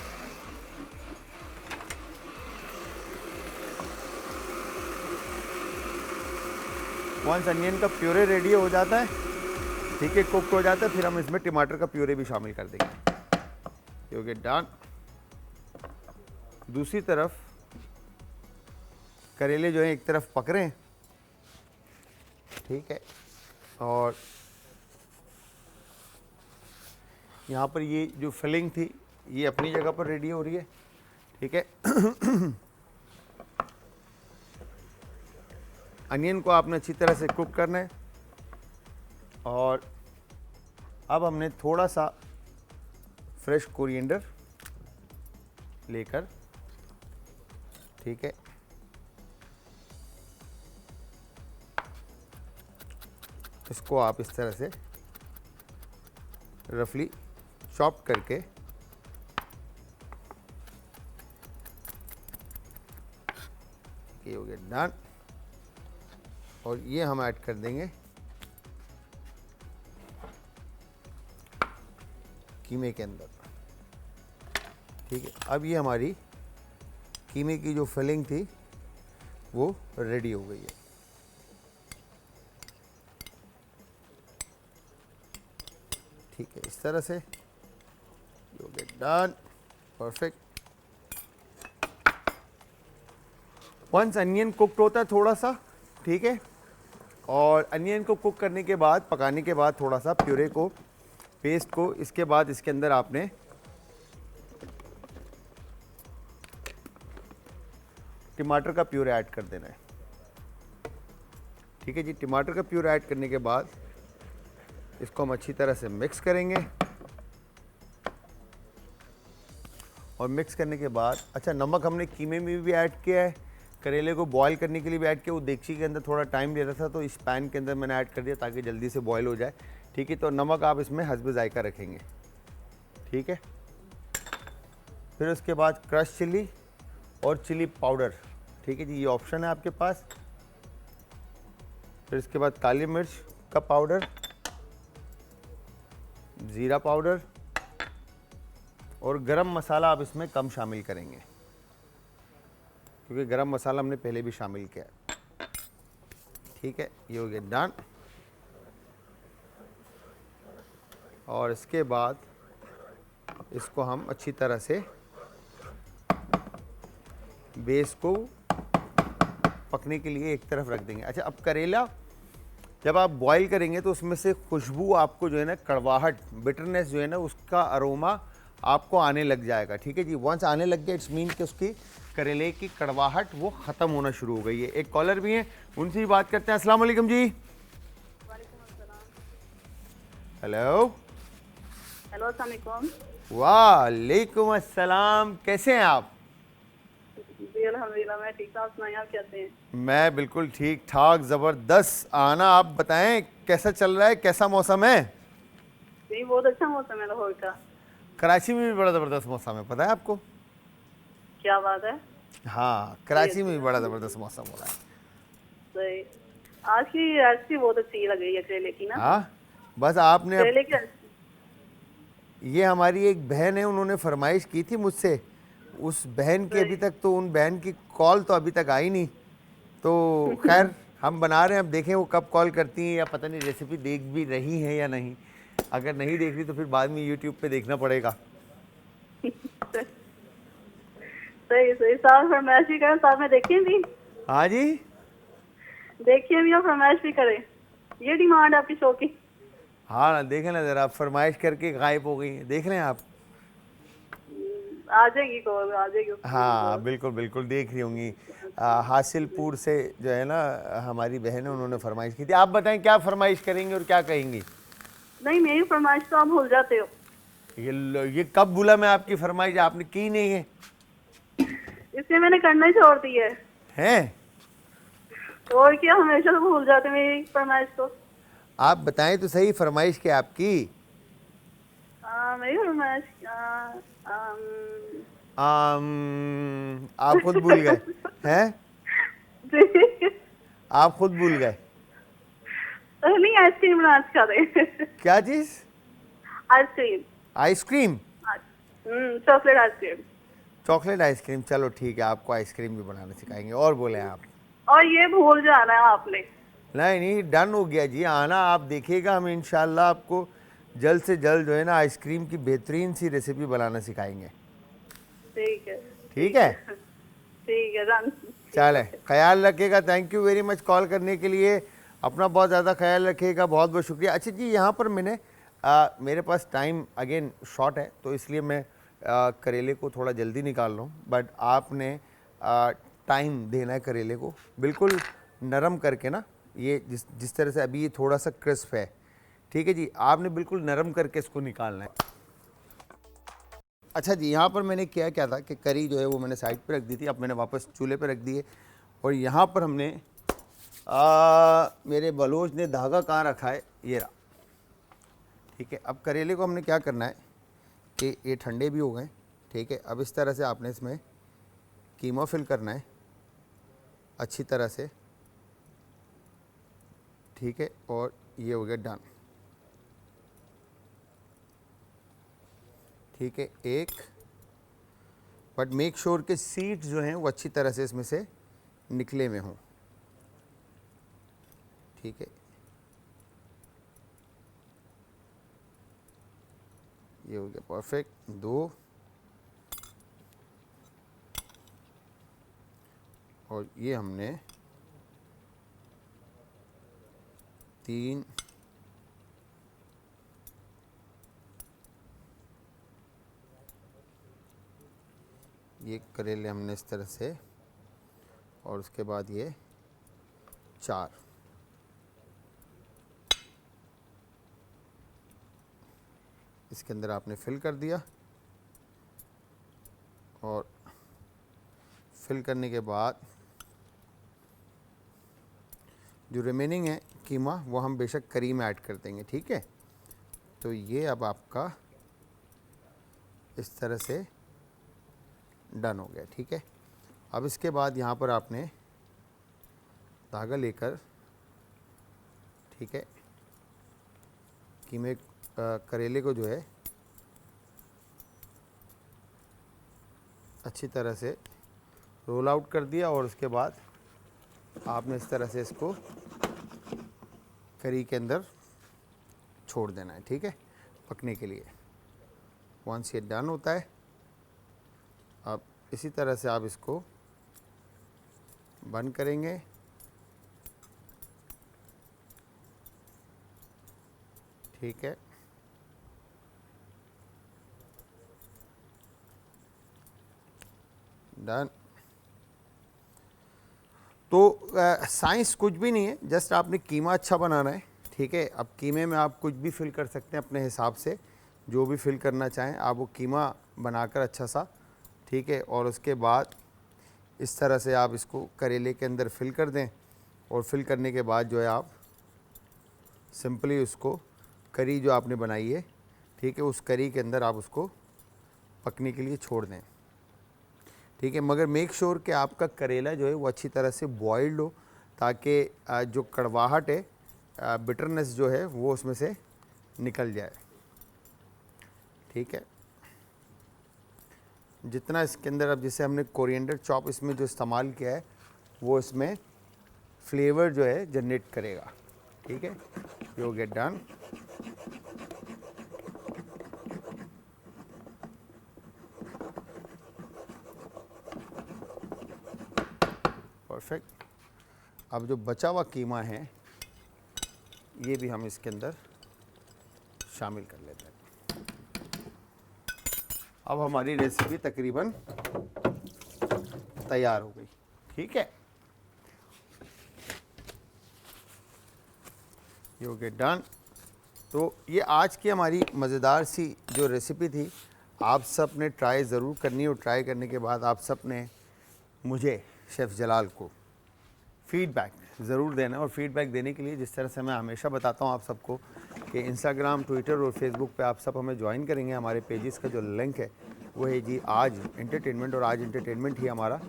वंस अनियन का प्यूरे रेडी हो जाता है, ठीक है, कुक हो जाता है, फिर हम इसमें टमाटर का प्यूरे भी शामिल कर देंगे। You get done. दूसरी तरफ करेले जो है एक तरफ पक रहे हैं, ठीक है, और यहाँ पर ये जो फिलिंग थी ये अपनी जगह पर रेडी हो रही है, ठीक है। अनियन को आपने अच्छी तरह से कुक करना है और अब हमने थोड़ा सा फ्रेश कोरिएंडर लेकर, ठीक है, इसको आप इस तरह से रफली चॉप करके ये हो गया डन। और ये हम ऐड कर देंगे कीमे के अंदर, ठीक है। अब ये हमारी कीमे की जो फिलिंग थी वो रेडी हो गई है, ठीक है, इस तरह से। You get done, perfect. Once onion cooked होता है थोड़ा सा, ठीक है, और अनियन को कुक करने के बाद, पकाने के बाद थोड़ा सा प्यूरे को, पेस्ट को, इसके बाद इसके अंदर आपने टमाटर का प्यूरे ऐड कर देना है, ठीक है जी। टमाटर का प्यूरे ऐड करने के बाद इसको हम अच्छी तरह से मिक्स करेंगे और मिक्स करने के बाद, अच्छा, नमक हमने कीमे में भी ऐड किया है, करेले को बॉईल करने के लिए भी ऐड किया। वो देगची के अंदर थोड़ा टाइम ले रहा था तो इस पैन के अंदर मैंने ऐड कर दिया ताकि जल्दी से बॉईल हो जाए, ठीक है। तो नमक आप इसमें हस्ब जायका रखेंगे, ठीक है। फिर उसके बाद क्रश चिली और चिली पाउडर, ठीक है जी, ये ऑप्शन है आपके पास। फिर इसके बाद काली मिर्च का पाउडर, ज़ीरा पाउडर और गरम मसाला आप इसमें कम शामिल करेंगे क्योंकि गरम मसाला हमने पहले भी शामिल किया है, ठीक है। ये हो गया डन। और इसके बाद इसको हम अच्छी तरह से बेस को पकने के लिए एक तरफ रख देंगे। अच्छा, अब करेला जब आप बॉईल करेंगे तो उसमें से खुशबू आपको जो है ना, कड़वाहट, बिटरनेस जो है ना, उसका अरोमा आपको आने लग जाएगा, ठीक है जी। वंस आने लग गया, इट्स मीन कि उसकी करेले की कड़वाहट वो ख़त्म होना शुरू हो गई है। एक कॉलर भी हैं, उनसे ही बात करते हैं। अस्सलाम वालेकुम जी। हेलो। हेलो, अस्सलाम वालेकुम। वालेकुम अस्सलाम, कैसे हैं आप? जी अल्हम्दुलिल्लाह, मैं ठीक हूँ। आप सुनाइए, आप कैसे हैं? मैं बिल्कुल ठीक ठाक, ज़बरदस्त। आना, आप बताएं कैसा चल रहा है, कैसा मौसम है? जी, बहुत अच्छा मौसम है लाहौर का। कराची में भी बड़ा ज़बरदस्त मौसम है, पता है आपको? क्या बात है? हाँ, कराची में भी बड़ा ज़बरदस्त मौसम हो रहा है। सही। आज की रेसिपी बहुत अच्छी लग रही है करेले की ना। हाँ, बस आपने करेले की ये हमारी एक बहन है, उन्होंने फरमाइश की थी मुझसे, उस बहन की अभी तक तो, उन बहन की कॉल तो अभी तक आई नहीं, तो खैर हम बना रहे हैं, अब देखें वो कब कॉल करती हैं, या पता नहीं रेसिपी देख भी रही हैं या नहीं। अगर नहीं देख रही तो फिर बाद में यूट्यूब पे देखना पड़ेगा। सही सही। साथ फरमाइश भी करें, साथ में देखें भी। हाँ जी, देखिए भी और फरमाइश भी करें, ये डिमांड है आपकी शो की। हाँ ना, देखें ना ज़रा, फरमाइश करके गायब हो गई हैं, देख रहे हैं आप? आ जाएगी कॉल, आ जाएगी। हाँ बिल्कुल बिल्कुल, देख रही होंगी। हासिलपुर से जो है ना हमारी बहन है, उन्होंने फरमाइश की थी। आप बताएं क्या फरमाइश करेंगी और क्या कहेंगी? नहीं, मेरी फरमाइश तो आप भूल जाते हो। ये कब भूला मैं आपकी फरमाइश? आपने की नहीं है। इसलिए मैंने करना ही छोड़ दिया है। हैं? और क्या, हमेशा तो भूल जाते मेरी फरमाइश को। आप बताएं तो सही, फरमाइश क्या आपकी? मेरी फरमाइश आप खुद भूल गए हैं? आप खुद भूल गए? नहीं, आइसक्रीम बनाना सिखा दे। क्या चीज? Ice cream. Ice cream? Chocolate ice cream. Chocolate ice cream, चलो ठीक है, आपको आइसक्रीम भी बनाना सिखाएंगे। और बोले आप? और ये भूल जाना है आपने। नहीं नहीं, डन हो गया जी, आना आप देखिएगा, हम इंशाल्लाह आपको जल्द से जल्द जो है ना आइसक्रीम की बेहतरीन सी रेसिपी बनाना सिखाएंगे। ठीक है। ठीक है, ठीक है डन। चले, ख्याल रखिएगा। Thank you very much call करने के लिए, अपना बहुत ज़्यादा ख्याल रखिएगा, बहुत बहुत शुक्रिया। अच्छा जी, यहाँ पर मैंने मेरे पास टाइम अगेन शॉर्ट है, तो इसलिए मैं करेले को थोड़ा जल्दी निकाल रहा हूँ, बट आपने टाइम देना है करेले को बिल्कुल नरम करके ना, ये जिस तरह से अभी ये थोड़ा सा क्रिस्प है, ठीक है जी, आपने बिल्कुल नरम करके इसको निकालना है। अच्छा जी, यहाँ पर मैंने क्या क्या था कि करी जो है वो मैंने साइड पे रख दी थी, अब मैंने वापस चूल्हे पे रख दी है, और यहाँ पर हमने मेरे बलोच ने धागा कहाँ रखा है, ये रहा। ठीक है, अब करेले को हमने क्या करना है कि ये ठंडे भी हो गए, ठीक है। अब इस तरह से आपने इसमें कीमा फिल करना है अच्छी तरह से, ठीक है, और ये हो गया डन। ठीक है, एक, बट मेक श्योर के सीड्स जो हैं वो अच्छी तरह से इसमें से निकले में हों, ठीक है। ये हो गया परफेक्ट, दो, और ये हमने तीन, ये करेले हमने इस तरह से, और उसके बाद ये चार, इसके अंदर आपने फिल कर दिया, और फिल करने के बाद जो रिमेनिंग है कीमा वो हम बेशक करी में ऐड कर देंगे, ठीक है। तो ये अब आपका इस तरह से डन हो गया, ठीक है। अब इसके बाद यहाँ पर आपने धागा लेकर, ठीक है, कीमे करेले को जो है अच्छी तरह से रोल आउट कर दिया, और उसके बाद आपने इस तरह से इसको करी के अंदर छोड़ देना है, ठीक है, पकने के लिए। वंस ये डन होता है, अब इसी तरह से आप इसको बंद करेंगे, ठीक है। डन। तो साइंस कुछ भी नहीं है, जस्ट आपने कीमा अच्छा बनाना है, ठीक है। अब कीमे में आप कुछ भी फिल कर सकते हैं अपने हिसाब से, जो भी फिल करना चाहें आप वो कीमा बनाकर अच्छा सा, ठीक है। और उसके बाद इस तरह से आप इसको करेले के अंदर फिल कर दें, और फिल करने के बाद जो है आप सिंपली उसको करी जो आपने बनाई है, ठीक है, उस करी के अंदर आप उसको पकने के लिए छोड़ दें, ठीक है। मगर मेक श्योर कि आपका करेला जो है वो अच्छी तरह से बॉइल्ड हो, ताकि जो कड़वाहट है, बिटरनेस जो है वो उसमें से निकल जाए, ठीक है। जितना इसके अंदर, अब जैसे हमने कोरिएंडर चॉप इसमें जो इस्तेमाल किया है वो इसमें फ्लेवर जो है जनरेट करेगा, ठीक है। You get done. परफेक्ट। अब जो बचा हुआ कीमा है ये भी हम इसके अंदर शामिल कर लेते हैं। अब हमारी रेसिपी तकरीबन तैयार हो गई, ठीक है। You get done. तो ये आज की हमारी मज़ेदार सी जो रेसिपी थी, आप सब ने ट्राई ज़रूर करनी है, और ट्राई करने के बाद आप सब ने मुझे शेफ़ जलाल को फीडबैक ज़रूर देना। और फीडबैक देने के लिए जिस तरह से मैं हमेशा बताता हूँ आप सबको कि इंस्टाग्राम, ट्विटर और फेसबुक पे आप सब हमें ज्वाइन करेंगे। हमारे पेजेस का जो लिंक है वो है जी आज एंटरटेनमेंट, और आज एंटरटेनमेंट ही हमारा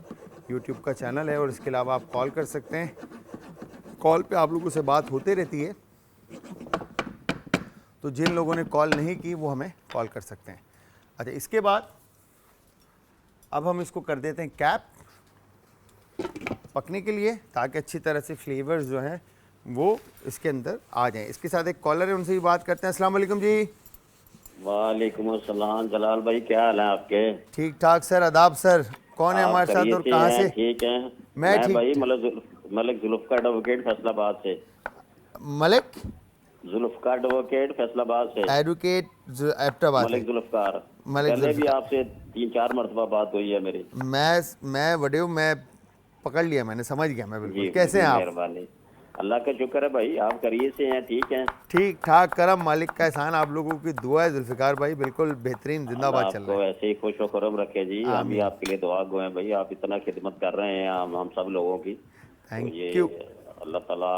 यूट्यूब का चैनल है। और इसके अलावा आप कॉल कर सकते हैं, कॉल पे आप लोगों से बात होते रहती है, तो जिन लोगों ने कॉल नहीं की वो हमें कॉल कर सकते हैं। अच्छा, इसके बाद अब हम इसको कर देते हैं कैप पकने के लिए, ताकि अच्छी तरह से फ्लेवर्स जो हैं वो इसके अंदर आ जाएं। इसके साथ एक कॉलर है, उनसे भी बात करते हैं। अस्सलाम वालेकुम जी। वालेकुम अस्सलाम। जलाल भाई क्या हाल है आपके? ठीक ठाक सर, आदाब सर। कौन है आप हमारे साथ खैरियत और कहाँ हैं? से? ठीक है। मैं ठीक भाई मलिक जुल्फ़कार एडवोकेट फैसलाबाद से। मलिक जुल्फ़कार एडवोकेट फैसलाबाद से। एडवोकेट एबटाबाद से। मलिक जुल्फ़कार। मलिक पहले भी जुल्फ़कार। आपसे 3-4 मरतबा बात हुई है मेरी। मैं वडियो मैं पकड़ लिया, मैंने समझ गया मैं बिल्कुल। जी कैसे हैं आप? मेहरबानी। अल्लाह का शुक्र है भाई, आप खैरियत से हैं? ठीक हैं? ठीक ठाक, करम मालिक का एहसान, आप लोगों की दुआ है जुल्फ़िकार भाई, बिल्कुल बेहतरीन, अल्लाह जिंदाबाद चल रहा आपको है। ऐसे ही खुश व खुरम रखे जी। हम भी आमीन। आपके लिए दुआ गो हैं भाई, आप इतना खिदमत कर रहे हैं हम सब लोगों की। तो ये थैंक यू। अल्लाह ताला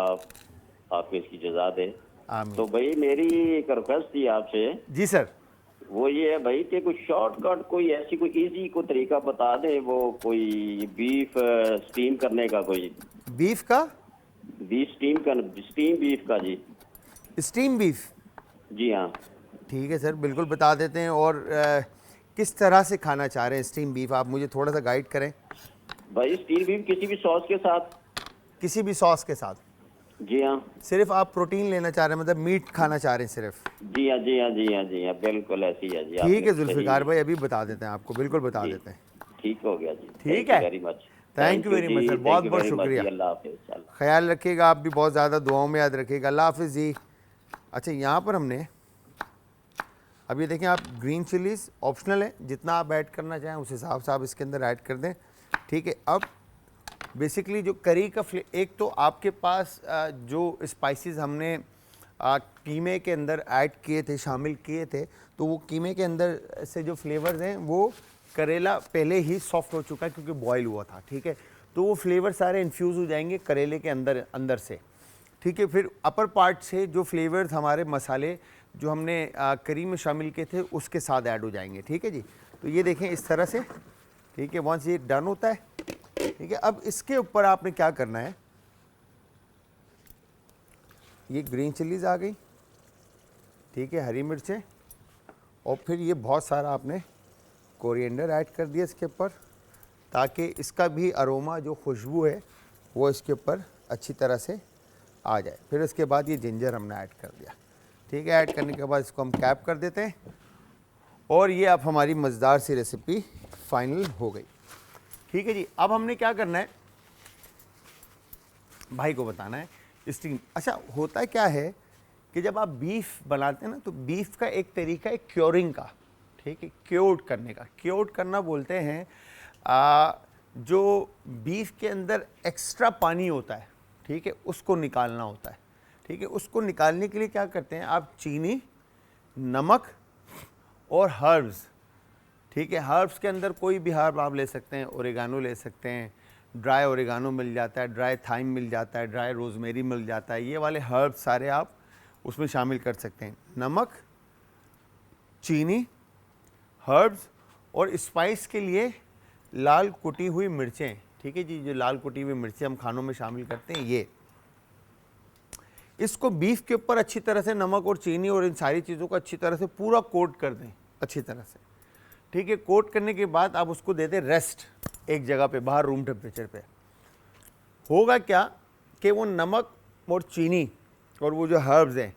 आपको इसकी जज़ा दे। आमीन। तो भाई मेरी एक रिक्वेस्ट थी आपसे, जी सर। वो ये है भाई कि कुछ शॉर्टकट, कोई ऐसी कोई इजी को तरीका बता दे, वो कोई बीफ स्टीम करने का, कोई बीफ का? बीफ स्टीम बीफ का जी। Steam beef? जी हाँ। ठीक है सर, बिल्कुल बता देते हैं। और किस तरह से खाना चाह रहे हैं स्टीम बीफ, आप मुझे थोड़ा सा गाइड करें। भाई स्टीम बीफ किसी भी सॉस के साथ। किसी भी सॉस के साथ? जी हाँ। सिर्फ आप प्रोटीन लेना चाह रहे हैं, मतलब मीट खाना चाह रहे हैं सिर्फ? जी हाँ जी हाँ जी हाँ जी हाँ, बिल्कुल ऐसी है जी। ठीक है आपने जुल्फ़िकार सही- भाई, अभी बता देते हैं आपको, बिल्कुल बता जी, देते हैं। ठीक हो गया जी। ठीक है, very much. Thank you very much sir, बहुत बहुत शुक्रिया। अल्लाह हाफिज़। ख्याल रखिएगा, आप भी बहुत ज़्यादा दुआओं में याद रखिएगा। अल्लाह हाफिज़ जी। अच्छा, यहाँ पर हमने अब ये देखें, आप ग्रीन चिलीज़ ऑप्शनल है, जितना आप ऐड करना चाहें उस हिसाब से आप इसके अंदर ऐड कर दें। ठीक है, अब बेसिकली जो करी का एक तो आपके पास जो स्पाइसेस हमने कीमे के अंदर ऐड किए थे, शामिल किए थे, तो वो कीमे के अंदर से जो फ्लेवर्स हैं, वो करेला पहले ही सॉफ्ट हो चुका है क्योंकि बॉयल हुआ था। ठीक है, तो वो फ्लेवर सारे इन्फ्यूज़ हो जाएंगे करेले के अंदर से। ठीक है, फिर अपर पार्ट से जो फ्लेवर्स हमारे मसाले जो हमने करी में शामिल किए थे उसके साथ ऐड हो जाएंगे। ठीक है जी, तो ये देखें इस तरह से। ठीक है, वंस ये डन होता है, ठीक है, अब इसके ऊपर आपने क्या करना है, ये ग्रीन चिलीज़ आ गई, ठीक है, हरी मिर्चें, और फिर ये बहुत सारा आपने कोरिएंडर ऐड कर दिया इसके ऊपर, ताकि इसका भी अरोमा, जो खुशबू है, वो इसके ऊपर अच्छी तरह से आ जाए। फिर उसके बाद ये जिंजर हमने ऐड कर दिया। ठीक है, ऐड करने के बाद इसको हम कैप कर देते हैं, और ये अब हमारी मज़ेदार सी रेसिपी फाइनल हो गई। ठीक है जी, अब हमने क्या करना है, भाई को बताना है स्टीम। अच्छा, होता क्या है कि जब आप बीफ बनाते हैं ना, तो बीफ का एक तरीका है क्योरिंग का। ठीक है, क्योर्ड करने का, क्योर्ड करना बोलते हैं जो बीफ के अंदर एक्स्ट्रा पानी होता है, ठीक है, उसको निकालना होता है। ठीक है, उसको निकालने के लिए क्या करते हैं आप, चीनी, नमक और हर्ब्स। ठीक है, हर्ब्स के अंदर कोई भी हर्ब आप ले सकते हैं, ओरेगानो ले सकते हैं, ड्राई ओरेगानो मिल जाता है, ड्राई थाइम मिल जाता है, ड्राई रोज़मेरी मिल जाता है, ये वाले हर्ब्स सारे आप उसमें शामिल कर सकते हैं। नमक, चीनी, हर्ब्स, और स्पाइस के लिए लाल कुटी हुई मिर्चें। ठीक है जी, जो लाल कुटी हुई मिर्चें हम खानों में शामिल करते हैं, ये इसको बीफ के ऊपर अच्छी तरह से नमक और चीनी और इन सारी चीज़ों को अच्छी तरह से पूरा कोट कर दें अच्छी तरह से। ठीक है, कोट करने के बाद आप उसको दे दें रेस्ट एक जगह पे, बाहर रूम टेम्परेचर पे। होगा क्या कि वो नमक और चीनी और वो जो हर्ब्स हैं,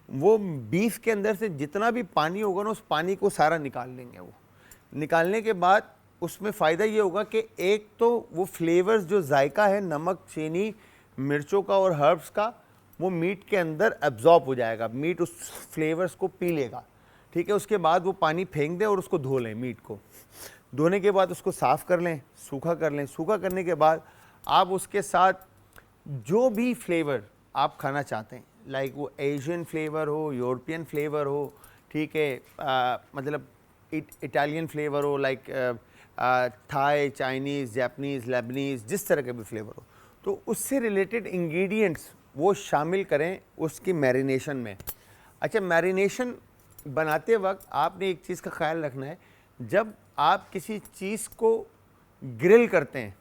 वो बीफ के अंदर से जितना भी पानी होगा ना, उस पानी को सारा निकाल लेंगे। वो निकालने के बाद उसमें फ़ायदा ये होगा कि एक तो वो फ्लेवर्स, जो जायका है नमक, चीनी, मिर्चों का और हर्ब्स का, वो मीट के अंदर एब्जॉर्ब हो जाएगा, मीट उस फ्लेवर्स को पी लेगा। ठीक है, उसके बाद वो पानी फेंक दें और उसको धो लें। मीट को धोने के बाद उसको साफ़ कर लें, सूखा कर लें। सूखा करने के बाद आप उसके साथ जो भी फ्लेवर आप खाना चाहते हैं, लाइक वो एशियन फ्लेवर हो, यूरोपियन फ्लेवर हो, ठीक है, मतलब इटालियन फ्लेवर हो, like Thai, Chinese, Japanese, Lebanese, जिस तरह के भी फ्लेवर हो, तो उससे रिलेटेड इंग्रेडिएंट्स वो शामिल करें उसकी मैरिनेशन में। अच्छा, मैरिनेशन बनाते वक्त आपने एक चीज़ का ख्याल रखना है, जब आप किसी चीज़ को ग्रिल करते हैं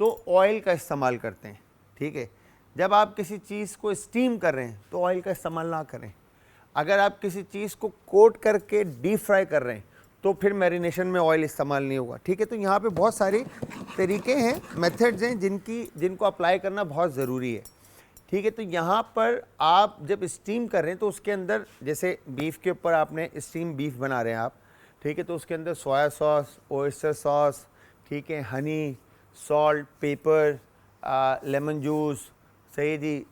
तो ऑयल का इस्तेमाल करते हैं। ठीक है, जब आप किसी चीज़ को स्टीम कर रहे हैं तो ऑयल का इस्तेमाल ना करें। अगर आप किसी चीज़ को कोट करके डीप फ्राई कर रहे हैं तो फिर मैरिनेशन में ऑयल इस्तेमाल नहीं होगा। ठीक है, तो यहाँ पे बहुत सारे तरीके हैं, मेथड्स हैं जिनको अप्लाई करना बहुत ज़रूरी है। ठीक है। तो यहाँ पर आप जब स्टीम कर रहे हैं तो उसके अंदर जैसे बीफ के ऊपर आपने स्टीम बीफ बना रहे हैं आप, ठीक है, तो उसके अंदर सोया सॉस, ओयस्टर सॉस, ठीक है, Honey, salt, paper, lemon juice, सही है जी,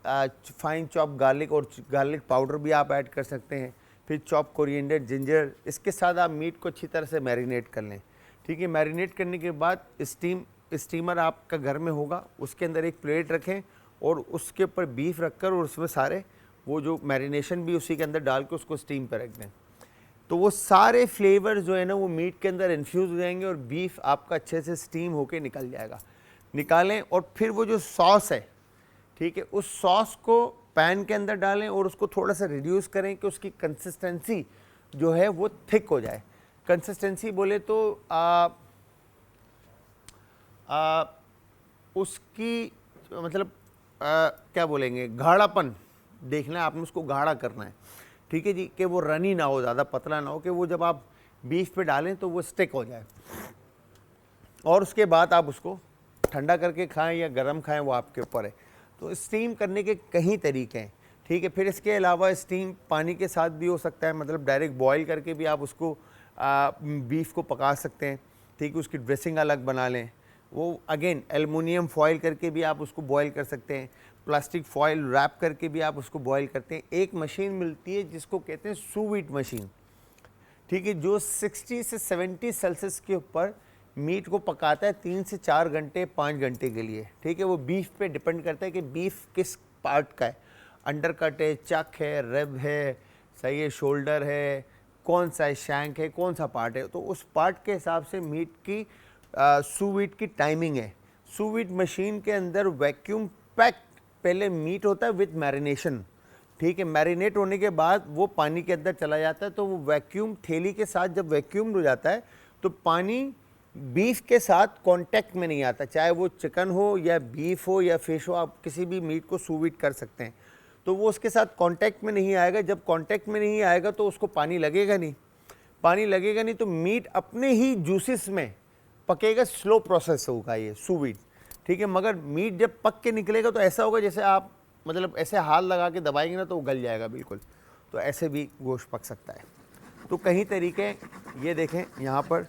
फाइन चॉप गार्लिक और गार्लिक पाउडर भी आप ऐड कर सकते हैं, फिर चॉप कोरिएंडर, जिंजर, इसके साथ आप मीट को अच्छी तरह से मैरिनेट कर लें। ठीक है, मैरिनेट करने के बाद स्टीमर आपका घर में होगा, उसके अंदर एक प्लेट रखें और उसके ऊपर बीफ रखकर और उसमें सारे वो जो मैरिनेशन भी उसी के अंदर डाल के उसको स्टीम पर रख दें। तो वो सारे फ्लेवर जो है ना वो मीट के अंदर इन्फ्यूज़ हो जाएंगे और बीफ आपका अच्छे से स्टीम होके निकल जाएगा। निकालें और फिर वो जो सॉस है, ठीक है, उस सॉस को पैन के अंदर डालें और उसको थोड़ा सा रिड्यूस करें कि उसकी कंसिस्टेंसी जो है वो थिक हो जाए। कंसिस्टेंसी बोले तो उसकी मतलब क्या बोलेंगे, गाढ़ापन देखना है आपने, उसको गाढ़ा करना है। ठीक है जी, कि वो रनी ना हो, ज़्यादा पतला ना हो, कि वो जब आप बीफ पे डालें तो वो स्टिक हो जाए। और उसके बाद आप उसको ठंडा करके खाएं या गर्म खाएं, वो आपके ऊपर है। तो स्टीम करने के कई तरीके हैं। ठीक है, फिर इसके अलावा स्टीम पानी के साथ भी हो सकता है, मतलब डायरेक्ट बॉईल करके भी आप उसको बीफ को पका सकते हैं। ठीक है, उसकी ड्रेसिंग अलग बना लें। वो अगेन एल्युमिनियम फॉयल करके भी आप उसको बॉईल कर सकते हैं, प्लास्टिक फॉयल रैप करके भी आप उसको बॉईल करते हैं। एक मशीन मिलती है जिसको कहते हैं सूवीट मशीन, ठीक है, जो 60 से 70 सेल्सियस के ऊपर मीट को पकाता है 3 से 4 घंटे 5 घंटे के लिए। ठीक है, वो बीफ पे डिपेंड करता है कि बीफ किस पार्ट का है, अंडर कट है, चक है, रेब है, सही है, शोल्डर है, कौन सा है, शैंक है, कौन सा पार्ट है। तो उस पार्ट के हिसाब से मीट की सूवीट की टाइमिंग है। सूवीट मशीन के अंदर वैक्यूम पैक पहले मीट होता है विद मैरिनेशन। ठीक है, मैरिनेट होने के बाद वो पानी के अंदर चला जाता है। तो वो वैक्यूम थैली के साथ जब वैक्यूम हो जाता है तो पानी बीफ के साथ कांटेक्ट में नहीं आता, चाहे वो चिकन हो या बीफ हो या फिश हो, आप किसी भी मीट को सूवीट कर सकते हैं। तो वो उसके साथ कांटेक्ट में नहीं आएगा। जब कांटेक्ट में नहीं आएगा तो उसको पानी लगेगा नहीं, पानी लगेगा नहीं तो मीट अपने ही जूसेस में पकेगा। स्लो प्रोसेस होगा ये सूवीट। ठीक है, मगर मीट जब पक के निकलेगा तो ऐसा होगा जैसे आप मतलब ऐसे हाथ लगा के दबाएंगे ना तो वो गल जाएगा बिल्कुल। तो ऐसे भी गोश्त पक सकता है। तो कई तरीके, ये देखें यहाँ पर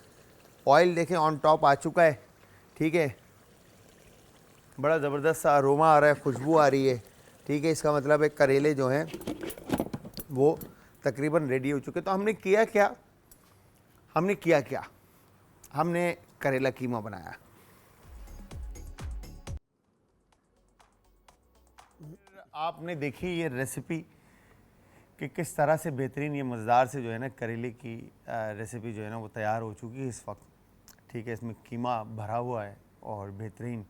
ऑयल देखें ऑन टॉप आ चुका है। ठीक है, बड़ा ज़बरदस्त सा अरोमा आ रहा है, खुशबू आ रही है। ठीक है, इसका मतलब है करेले जो हैं वो तकरीबन रेडी हो चुके। तो हमने किया क्या, हमने करेला कीमा बनाया। आपने देखी ये रेसिपी कि किस तरह से बेहतरीन ये मज़ेदार से जो है ना करेले की रेसिपी जो है ना वो तैयार हो चुकी है इस वक्त। ठीक है, इसमें कीमा भरा हुआ है और बेहतरीन,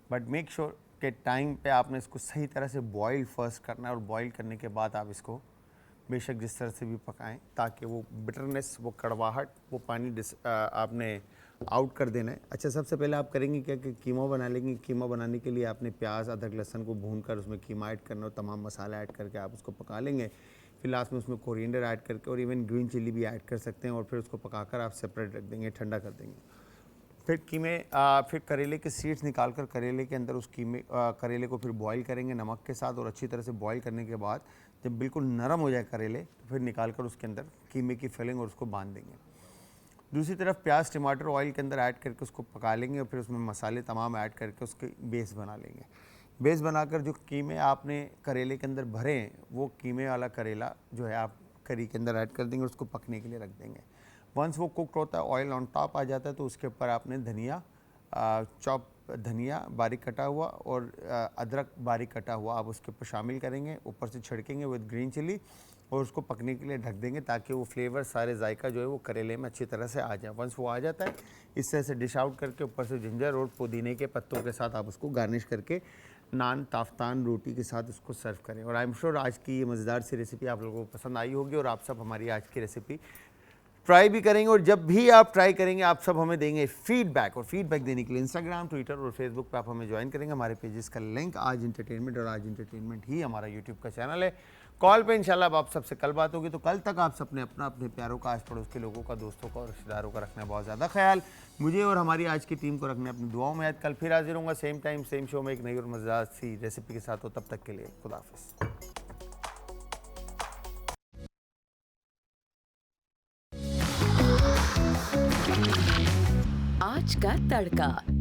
बट मेक श्योर कि टाइम पे आपने इसको सही तरह से बॉईल फर्स्ट करना है और बॉईल करने के बाद आप इसको बेशक जिस तरह से भी पकाएं ताकि वो बिटरनेस, वो कड़वाहट, वो पानी आपने आउट कर देना है। अच्छा, सबसे पहले आप करेंगे क्या कि कीमा बना लेंगे। कीमा बनाने के लिए आपने प्याज, अदरक, लहसुन को भूनकर उसमें कीमा ऐड करना और तमाम मसाला ऐड करके आप उसको पका लेंगे। फिर लास्ट में उसमें कोरिएंडर ऐड करके और इवन ग्रीन चिली भी ऐड कर सकते हैं और फिर उसको पकाकर आप सेपरेट रख देंगे, ठंडा कर देंगे। फिर फिर करेले के सीड्स निकाल कर करेले के अंदर उस करेले को फिर बॉईल करेंगे नमक के साथ और अच्छी तरह से बॉईल करने के बाद जब बिल्कुल नरम हो जाए करेले तो फिर निकाल कर उसके अंदर कीमे की फिलिंग और उसको बांध देंगे। दूसरी तरफ प्याज, टमाटर ऑयल के अंदर ऐड करके उसको पका लेंगे और फिर उसमें मसाले तमाम ऐड करके उसके बेस बना लेंगे। बेस बनाकर जो कीमे आपने करेले के अंदर भरे हैं वो कीमे वाला करेला जो है आप करी के अंदर ऐड कर देंगे और उसको पकने के लिए रख देंगे। वंस वो कुकड होता है, ऑयल ऑन टॉप आ जाता है तो उसके ऊपर आपने धनिया, चॉप धनिया बारीक कटा हुआ और अदरक बारीक कटा हुआ आप उसके ऊपर शामिल करेंगे, ऊपर से छिड़केंगे विद ग्रीन चिली और उसको पकने के लिए ढक देंगे ताकि वो फ्लेवर, सारे जायका जो है वो करेले में अच्छी तरह से आ जाए। वंस वो आ जाता है इस तरह से डिश आउट करके ऊपर से जिंजर और पुदीने के पत्तों के साथ आप उसको गार्निश करके नान, ताफ्तान, रोटी के साथ उसको सर्व करें। और आई एम श्योर आज की ये मज़ेदार सी रेसिपी आप लोगों को पसंद आई होगी और आप सब हमारी आज की रेसिपी ट्राई भी करेंगे और जब भी आप ट्राई करेंगे आप सब हमें देंगे फीडबैक। और फीडबैक देने के लिए इंस्टाग्राम, ट्विटर और फेसबुक पे आप हमें ज्वाइन करेंगे। हमारे पेजेस का लिंक आज इंटरटेनमेंट और आज इंटरटेनमेंट ही हमारा यूट्यूब का चैनल है, कॉल पे इंशाल्लाह अब आप सबसे कल बात होगी। तो कल तक आप सबने अपने प्यारों का, आस पड़ोस के लोगों का, दोस्तों का और रिश्तेदारों का रखना बहुत ज़्यादा ख्याल। मुझे और हमारी आज की टीम को रखने अपनी दुआओं में याद। कल फिर हाजिर होऊंगा सेम टाइम सेम शो में एक नई और मज़ेदार सी रेसिपी के साथ। हो तब तक के लिए खुदा हाफिज़। आज का तड़का।